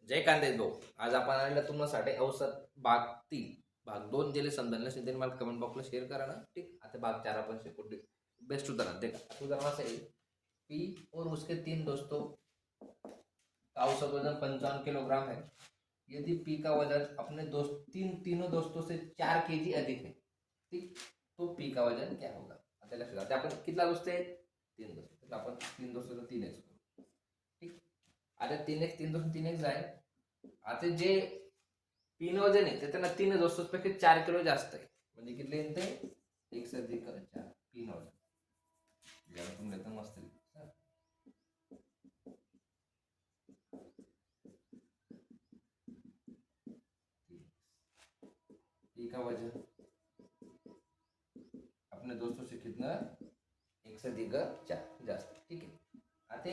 जय कांदे भाऊ. आज आपण आणलं तुम्हाला औषध भाग 3. भाग 2 दिले समजायला नसेल त्यांनी मला कमेंट बॉक्सला शेअर करा ना. ठीक. आता भाग 4 आपण कुठे बेस्ट उदाहरण देखा. उदाहरण असं है पी और उसके 3 दोस्तों का औसत वजन 55 किलोग्राम है. यदि पी का वजन अपने तीनों दोस्तों से 4 केजी अधिक है, ठीक, तो पी का वजन क्या होगा. आता लक्षात घ्या. आपण कितना दोस्त आहे? 3 दोस्त. तर आपण 3 दोस्तों 3x करू. ठीक. आता 3x 3 दोस्त 3x आहे. आता जे तीन वजन आहे ते त्यांना 3 दोस्तोंपेक्षा 4 किलो जास्त आहे. म्हणजे किती येते? 1 अधिक 4 3 वजन. याला तुम्ही एकदम मस्त पी का वजन अपने दोस्तों से कितना 1 अधिक 4 जास्त. ठीक आहे. आता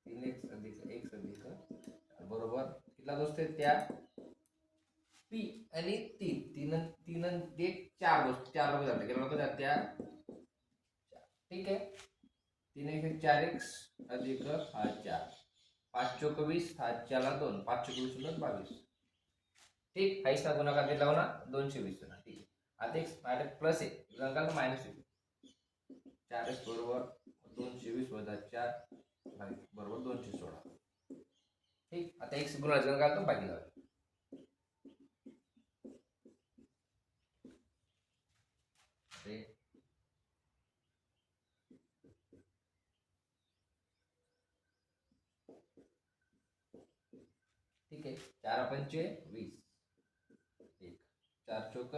3x अधिक 1 अधिक 4 बरोबर कितना दोस्त आहेत त्या पी आणि 3 एक 4 दोस्त 4 लोक जाते. किती लोक जाते त्या 4. ठीक आहे. 3 1 4x अधिक हा 4 5 चौक 20 हा 4 2 5 चौक 20 22. ठीक. हा इसका गुणाकार दिला ना 220 ना. ठीक. आता एक प्लस आहे गुणाकार मायनस आहे. 4x बरोबर 220 वजा 4 बरोबर 216. ठीक. आता x गुणाकार घालतो बाकी लावतो. ठीक आहे. 4 पंचे 20 1 4 चौक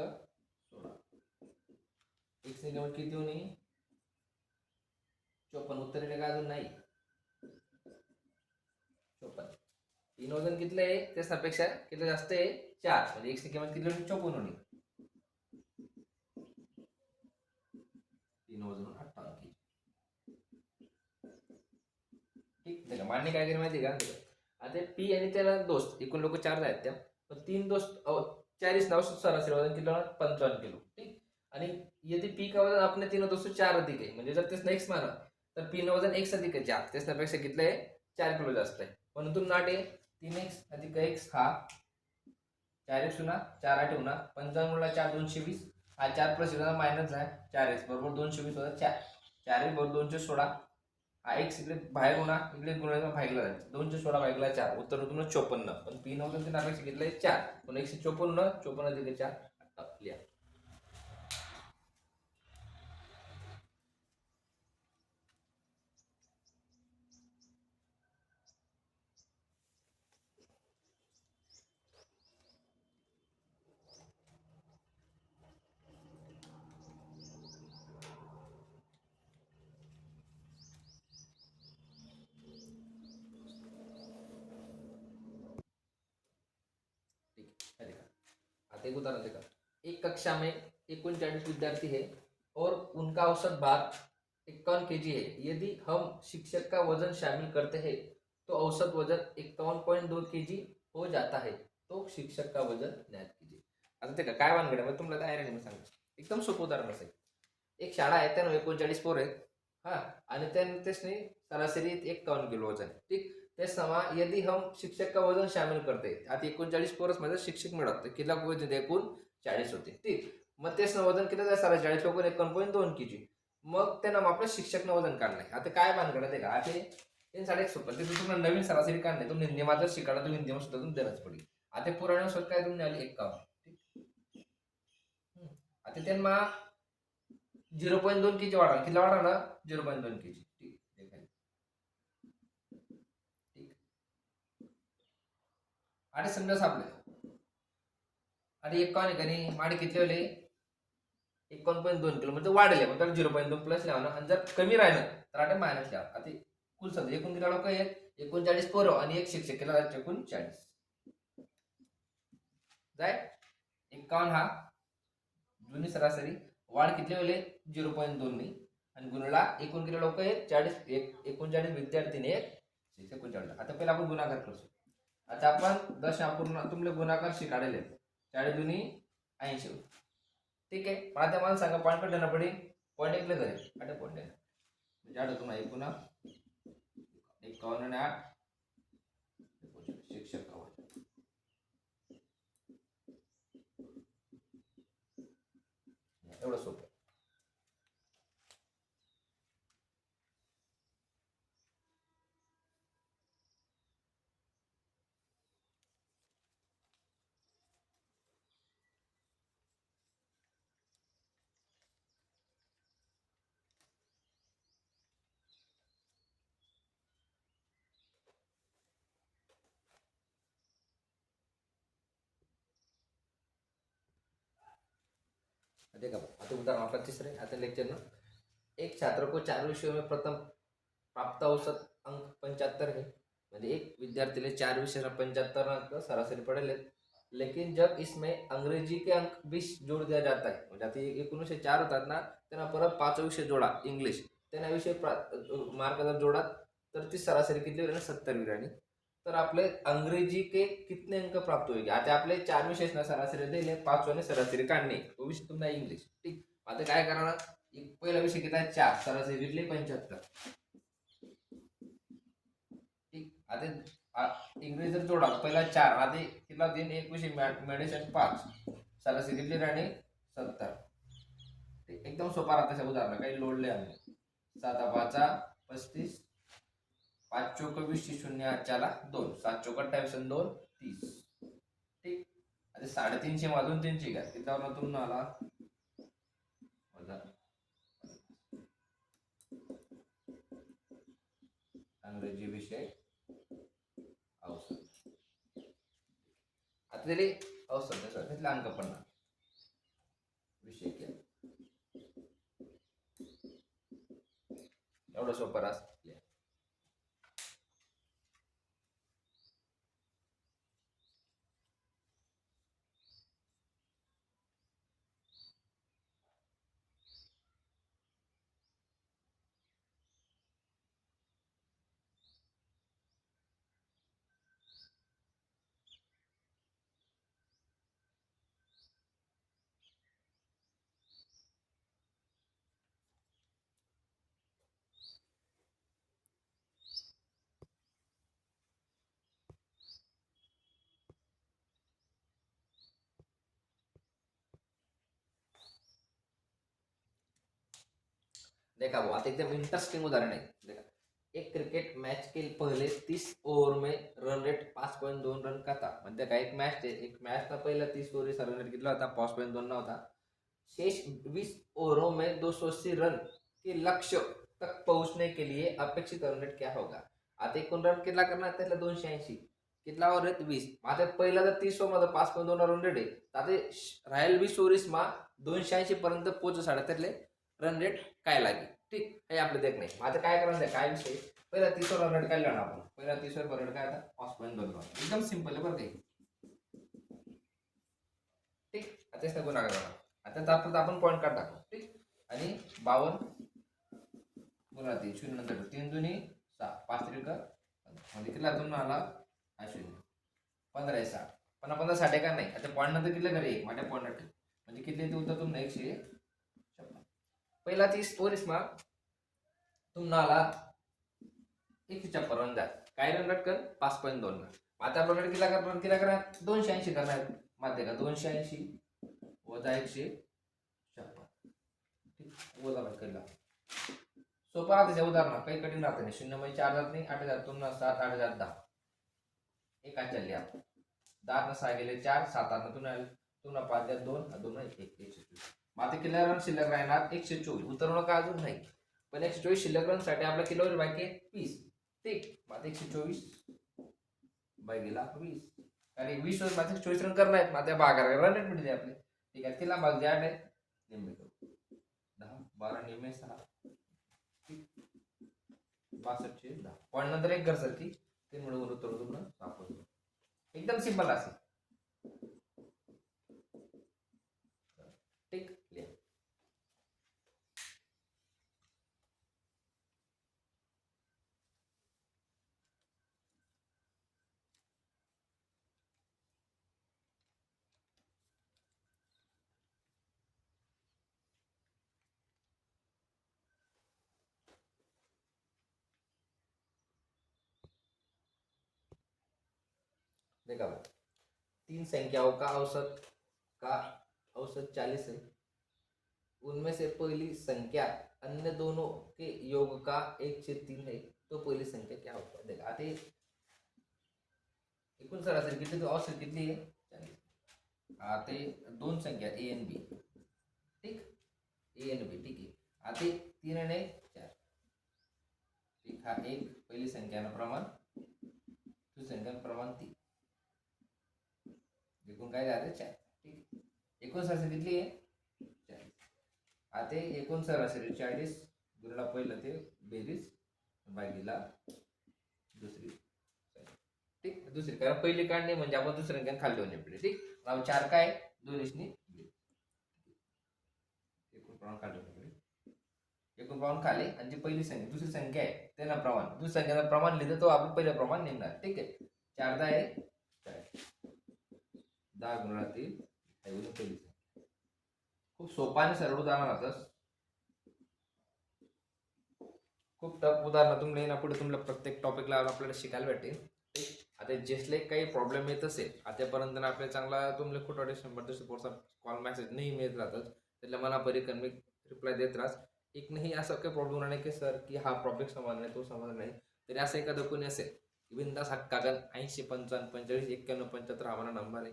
16. x ने किंमत किती होणी 54. उत्तर येणे का अजून नाही 54. 3 वजन कितलं आहे त्यापेक्षा किती जास्त आहे 4. म्हणजे x ने किंमत किती होणी 54 होणी. 3 वजन 58 केजी. ठीक आहे. मांडणी काय करी माहिती का. आता पी आणि त्याला दोस्त एकूण लोक 4 आहेत त्या. पण 3 दोस्त 40 नाव सरासरी वजन किती 55 किलो. ठीक. आणि यदि पी का वजन अपने तीनों दोस्तों 4 अधिक आहे म्हणजे जर तेच एक्स माना तर पी न वजन x अधिक 4 त्याच्यापेक्षा किती आहे 4 किलो जास्त आहे. म्हणून तुम नाटे 3x अधिक x हा 4x होणार 4 8 होणार 55 गुणिले 4 220 हा 4 प्लस मायनस आहे 4x बरोबर 220 होता 4 4x बरोबर 216. हा x इकडे बाहेर होणार इकडे गुणाकार भागला जायचं 216 भागला 4 उत्तर होतं 54. पण पी न वजन त्यापेक्षा घेतलंय 4 पण 154 54 अधिक 4 लिहा. आता एक उदाहरण देखा. एक कक्षा में 39 विद्यार्थी है और उनका औसत भार 51 केजी है. यदि हम शिक्षक का वजन शामिल करते हैं तो औसत वजन 51.2 केजी हो जाता है. तो शिक्षक का वजन ज्ञात कीजिए. आता ते काय वानगड आहे तुम्हाला तयार आहे मी सांगतो. एकदम सोपं उदाहरण असेल. एक शाळा आहे त्यानं 39 पोर आहेत. हा आणि त्याने सरासरी 51 किलो वजन. ठीक. तेच समा यदि हम शिक्षक का वजन शामिल करते आता 39 पोरस मध्ये शिक्षक मिळत किती वजन एकूण 40 होते. ठीक. मग तेच वजन किती सरासरी 40 लोक 51.2 केजी. मग त्यांना आपलं शिक्षक वजन काढलंय. आता काय भानगड आहे का ते त्यांसाठी एक सोपं ते तुम्हाला नवीन सरासरी काढणे तुम्ही नियमाचं शिकायला तुम्ही नियम सुद्धा तुम्ही देणंच पडेल. आता पुराण्या वर्षात काय तुम्ही आले 51. आता त्यांना 0.2 केजी वाढवला किती वाढवला 0.2 केजी. ठीक. आणि समजा सापडले आणि 51 ठिकाणी माडी किती होले 51.2 किलो म्हणजे वाढले मग त्याला 0.2 प्लस लावणं आणि जर कमी राहिलं तर आता मायनस लावा. आता कुल समजा एकूण किती लोक आहेत 39 पोरं आणि एक शिक्षक केला एकूण 40 जाय 51 हा जुनी सरासरी वाढ किती होले 0.2 ने आणि गुणला एकूण किती लोक आहेत 40 39 विद्यार्थीने एक शिक्षक 39. आता पहिला आपण गुणाकार करू. आता आपण दशापूर्ण तुमले गुणाकार शिकाडले 40 दुनी 80. ठीक आहे. पण आता मला सांगा पॉईंट कडे देणं पडेल पॉईंट एकले करेल आता पॉईंट देणं म्हणजे आठ तुम्हाला एकूण 51 आणि 8 एवढं सोपं. देखा आता उदाहरण आपका तीसरे आता लेक्चर में एक छात्र को 4 विषयों में प्रथम प्राप्त औसत अंक 75 है. म्हणजे एक विद्यार्थीले 4 विषयाला 75 अंक सरासरी पडेल आहेत. लेकिन जब इसमें अंग्रेजी के अंक 20 जोड़ दिया जाता है, म्हणजे आता एकूण विषय 4 होतात ना, त्यांना परत 5 विषय जोडा इंग्लिश, त्यांना विषय मार्क जर जोडात तर ती सरासरी किती होईल? 70 होईल. आणि तर आपले अंग्रेजी के कितने अंक प्राप्त होईल? आता आपले 4 विषय ना सरासरी दिले, 5 वाले सरासरी काढणे, तो विषय तुम्हाला इंग्लिश. ठीक, आता काय करणार? पहिला विषय किती आहे? 4, सरासरी घेतली 75. ठीक, आता इंग्रजी जर जोडा पहिला 4, आधी किती दिन एक विषय मेडिसिन 5, सरासरी घेतली राणी 70. एकदम सोपा राहता उदाहरण, काही लोडले आम्ही. 7 5 35, 5 चौक 20, 0 8 2, 7 चौक 28 2 30. ठीक, आता 350 मधून 300 घ्या, किती तुम्हाला आला? अंग्रेजी विषय औसत. आता दिले औसत त्यातले अंक 50 विषय केला. एवढं सोपं राहत. देखा वो आता एकदम इंटरेस्टिंग उदाहरण है. देखा, एक क्रिकेट मैच के पहले 30 ओव्हर में रन रेट 5.2 रन का था. म्हणजे काय एक मॅच आहे, एक मॅचचा पहिला 30 ओव्हर रन रेट कितना होता? 5.2 होता. शेष 20 ओवरों में 280 रन के लक्ष्य तक पहुंचने के लिए अपेक्षित रन रेट क्या होगा? आता एकूण रन कितना करणार? त्याला 280, कितना ओव्हर आहेत? 20. आता पहिला जर 30 ओव्हर मध्ये 5.2 रन रेट आहे, आता राहील 20 ओव्हरीस मा 280 पर्यंत पोहोचसाठी त्यातले रन रेट काय लागेल? ठीक, हे आपलं देख नाही. आता काय करायचं आहे, काय विषय? पहिला 30 रन रेट काढला ना आपण, पहिला 30 रन रेट काय आता? 5.2 रन. एकदम सिंपल आहे बरं ते. ठीक, आता इसका गुणाकार करा. आता आपण पॉईंट काढ टाकू. ठीक, आणि 52 गुणा 3, 0 नंतर 3 दुनी 6, 5 त्रिक म्हणजे किती तुम्हाला हा 0, 15 60, 15 60 का नाही. आता पॉईंट नंतर किती करे? माझ्या पॉईंट म्हणजे किती येते उत्तर तुम्हाला? 156. पहिला 30 ओव्हरीस मा तुम्हाला 156 रन द्या. काय रन रेट कर? 5.2. आता आपण रन किती करा? 280 करणार. माहिती का? 280 वजा 156. ठीक, वजा केला. सोपं राहते त्या उदाहरण, काही कठीण राहते नाही. 0 मध्ये 4 जात नाही, 8 हजार 3 7, 8 हजार 10, एक आज चालली आपण 10 6 गेले 4, 7 8 तुला 5 द्या 2, 2 1 124. माते किल्ला रन शिल्लक राहणार 124. उतरवणं का अजून नाही, पण 124 शिल्लक रन साठी आपला किलोवर बाकी 20. ठीक, माते 124 बाय गेला 20, आणि 20 वर माते 24 रन करणार आहेत. माते 12 रन रेट मिळते आपले. ठीक आहे, तिला भाग द्या आहे निम्मे करू 10 12 निम्मे 6, 62 10. पॉईंट नंतर एक घर सरकी ते मिळवून उतरवून तुम्हाला सापडतो. एकदम सिंपल असेल. ठीक, लिहा. देखा, 3 संख्याओं का औसत 40 है. उनमें से पहली संख्या अन्य दोनों के योग का 1/3 है, तो पहली संख्या क्या होता है? देखा आता एकूण सरासरी किती, औसत किती आहे? 40. आता दोन संख्या ए एन बी, ठीक, ए एन बी, ठीक आहे. आता 3 आणि 4, ठीक. हा एक पहिली संख्यानं प्रमाण, दुसरी संख्यानं प्रमाण 3, एकूण काय झालं? 4, ठीक. एकूण सरासरी किती आहे? 40. आता एकूण सरासरी 40 गुणिला पहिलं ते बेरीज भागीला दुसरी, ठीक. दुसरी कारण पहिली काढणे म्हणजे आपण दुसरी संख्या खाली होणे पडले, ठीक. 4 काय 2 एकूण प्रमाण काढलं पडले, एकूण प्रमाण खाली आणि जी पहिली संख्या दुसरी संख्या आहे त्यांना प्रमाण, दुसरी संख्याला प्रमाण लिहिलं तो आपण पहिलं प्रमाण निघणार, ठीक आहे. 4 10 आहे 10 गुणिला 3 पहिली संख्या. खूप सोपा आणि सरळ उदाहरण होतं. खूप टफ उदाहरण तुम्ही ना पुढे तुम्हाला प्रत्येक टॉपिकला आपल्याला शिकायला भेटेल. आता जेसले काही प्रॉब्लेम येत असेल आतापर्यंत आपल्याला चांगला तुम्हाला कुठे 100-200 कॉल मेसेज नाही मिळत राहतात, त्याला मला बरी मी रिप्लाय देत राहस. एक नाही असं काही प्रॉब्लेम नाही की सर की हा प्रॉब्लेम समजला नाही तो समजला नाही, तरी असं एखादं कोणी असेल बिंदास हक्कागन 8055459175 हा माझा नंबर आहे.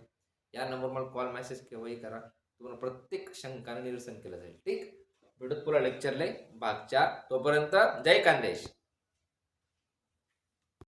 या नंबर मला कॉल मेसेज केव्हाही करा, तुम्हाला प्रत्येक शंकाने निरसन केलं जाईल, ठीक. भेटत पुरा लेक्चरला भाग 4. तोपर्यंत जय खानदेश.